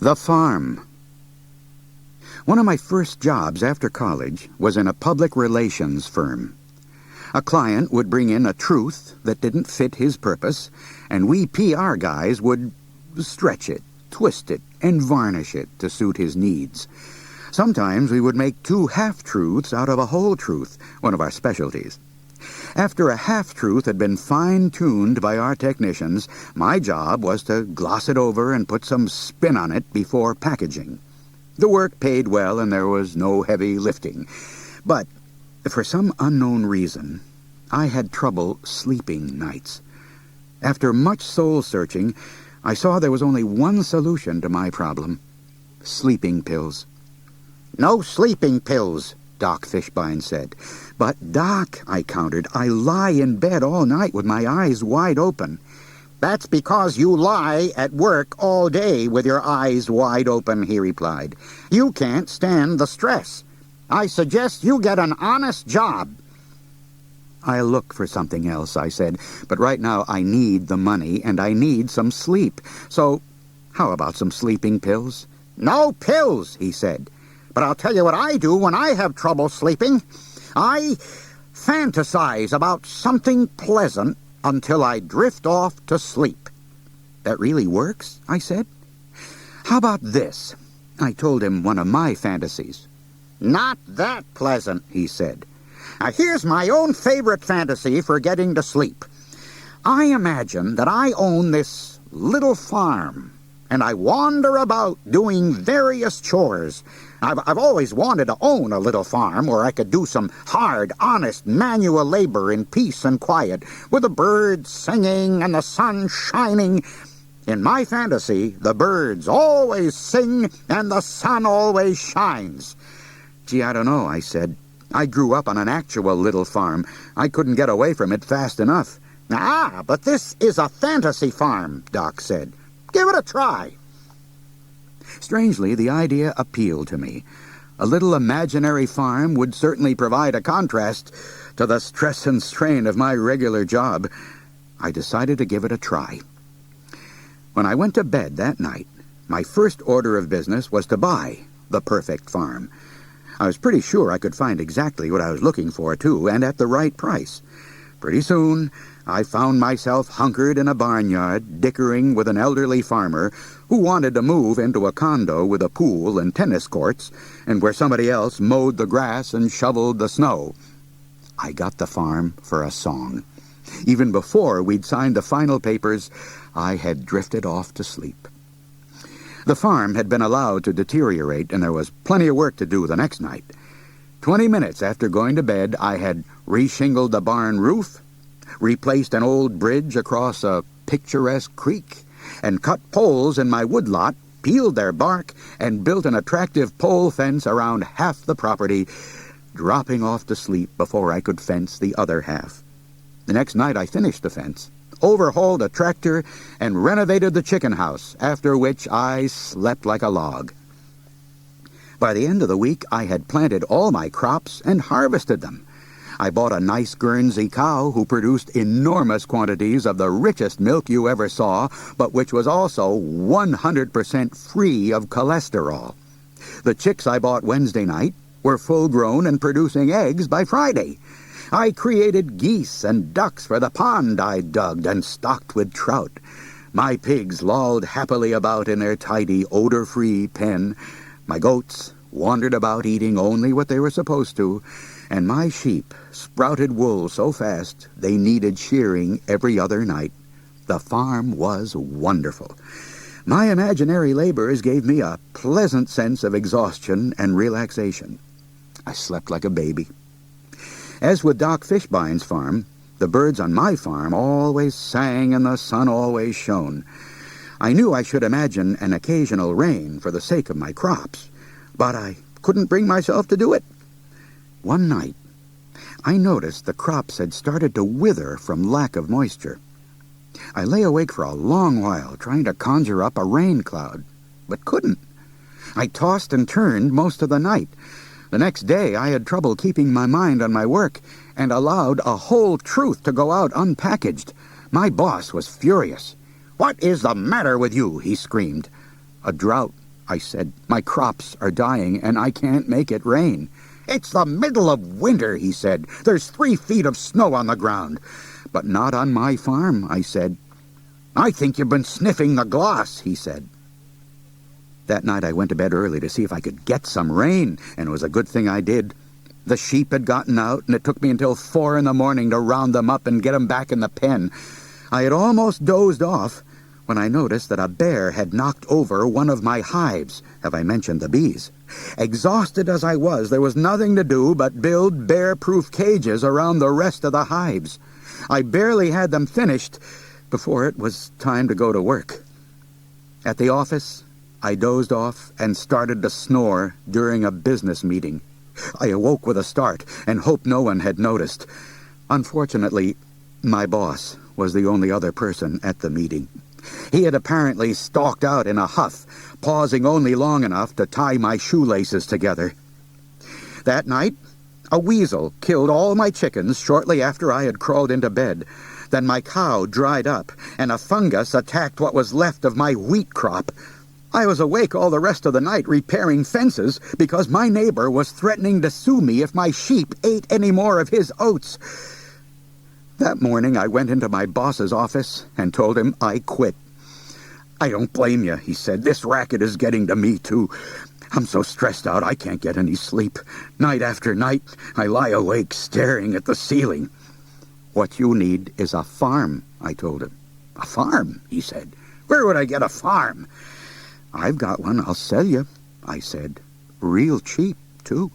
The farm. One of my first jobs after college was in a public relations firm. A client would bring in a truth that didn't fit his purpose, and we PR guys would stretch it, twist it, and varnish it to suit his needs. Sometimes we would make 2 half-truths out of a whole truth, one of our specialties. After a half-truth had been fine-tuned by our technicians, my job was to gloss it over and put some spin on it before packaging. The work paid well and there was no heavy lifting. But for some unknown reason, I had trouble sleeping nights. After much soul-searching, I saw there was only one solution to my problem: sleeping pills. "No sleeping pills," Doc Fishbein said. "But, Doc," I countered, "I lie in bed all night with my eyes wide open." "That's because you lie at work all day with your eyes wide open," he replied. "You can't stand the stress. I suggest you get an honest job." "I'll look for something else," I said, "but right now I need the money and I need some sleep. So, how about some sleeping pills?" "No pills," he said. "But I'll tell you what I do when I have trouble sleeping. I fantasize about something pleasant until I drift off to sleep." "That really works?" I said. "How about this?" I told him one of my fantasies. "Not that pleasant," he said. "Now here's my own favorite fantasy for getting to sleep. I imagine that I own this little farm, and I wander about doing various chores. I've always wanted to own a little farm where I could do some hard, honest, manual labor in peace and quiet, with the birds singing and the sun shining. In my fantasy, the birds always sing and the sun always shines." "Gee, I don't know," I said. "I grew up on an actual little farm. I couldn't get away from it fast enough." "Ah, but this is a fantasy farm," Doc said. "Give it a try." Strangely, the idea appealed to me. A little imaginary farm would certainly provide a contrast to the stress and strain of my regular job. I decided to give it a try. When I went to bed that night, my first order of business was to buy the perfect farm. I was pretty sure I could find exactly what I was looking for, too, and at the right price. Pretty soon, I found myself hunkered in a barnyard, dickering with an elderly farmer who wanted to move into a condo with a pool and tennis courts, and where somebody else mowed the grass and shoveled the snow. I got the farm for a song. Even before we'd signed the final papers, I had drifted off to sleep. The farm had been allowed to deteriorate, and there was plenty of work to do the next night. 20 minutes after going to bed, I had reshingled the barn roof, replaced an old bridge across a picturesque creek, and cut poles in my woodlot, peeled their bark, and built an attractive pole fence around half the property, dropping off to sleep before I could fence the other half. The next night I finished the fence, overhauled a tractor, and renovated the chicken house, after which I slept like a log. By the end of the week, I had planted all my crops and harvested them. I bought a nice Guernsey cow who produced enormous quantities of the richest milk you ever saw, but which was also 100% free of cholesterol. The chicks I bought Wednesday night were full-grown and producing eggs by Friday. I created geese and ducks for the pond I dug and stocked with trout. My pigs lolled happily about in their tidy, odor-free pen. My goats wandered about eating only what they were supposed to, and my sheep sprouted wool so fast they needed shearing every other night. The farm was wonderful. My imaginary labors gave me a pleasant sense of exhaustion and relaxation. I slept like a baby. As with Doc Fishbein's farm, the birds on my farm always sang and the sun always shone. I knew I should imagine an occasional rain for the sake of my crops, but I couldn't bring myself to do it. One night, I noticed the crops had started to wither from lack of moisture. I lay awake for a long while trying to conjure up a rain cloud, but couldn't. I tossed and turned most of the night. The next day, I had trouble keeping my mind on my work and allowed a whole truth to go out unpackaged. My boss was furious. "What is the matter with you?" he screamed. "A drought," I said. "My crops are dying, and I can't make it rain." "It's the middle of winter," he said. "There's 3 feet of snow on the ground." "But not on my farm," I said. "I think you've been sniffing the gloss," he said. That night I went to bed early to see if I could get some rain, and it was a good thing I did. The sheep had gotten out, and it took me until 4 in the morning to round them up and get them back in the pen. I had almost dozed off when I noticed that a bear had knocked over one of my hives. Have I mentioned the bees? Exhausted as I was, there was nothing to do but build bear-proof cages around the rest of the hives. I barely had them finished before it was time to go to work. At the office, I dozed off and started to snore during a business meeting. I awoke with a start and hoped no one had noticed. Unfortunately, my boss was the only other person at the meeting. He had apparently stalked out in a huff, pausing only long enough to tie my shoelaces together. That night, a weasel killed all my chickens shortly after I had crawled into bed. Then my cow dried up, and a fungus attacked what was left of my wheat crop. I was awake all the rest of the night repairing fences because my neighbor was threatening to sue me if my sheep ate any more of his oats. That morning I went into my boss's office and told him I quit. "I don't blame you," he said. "This racket is getting to me, too. I'm so stressed out I can't get any sleep. Night after night, I lie awake staring at the ceiling." "What you need is a farm," I told him. "A farm?" he said. "Where would I get a farm?" "I've got one I'll sell you," I said. "Real cheap, too."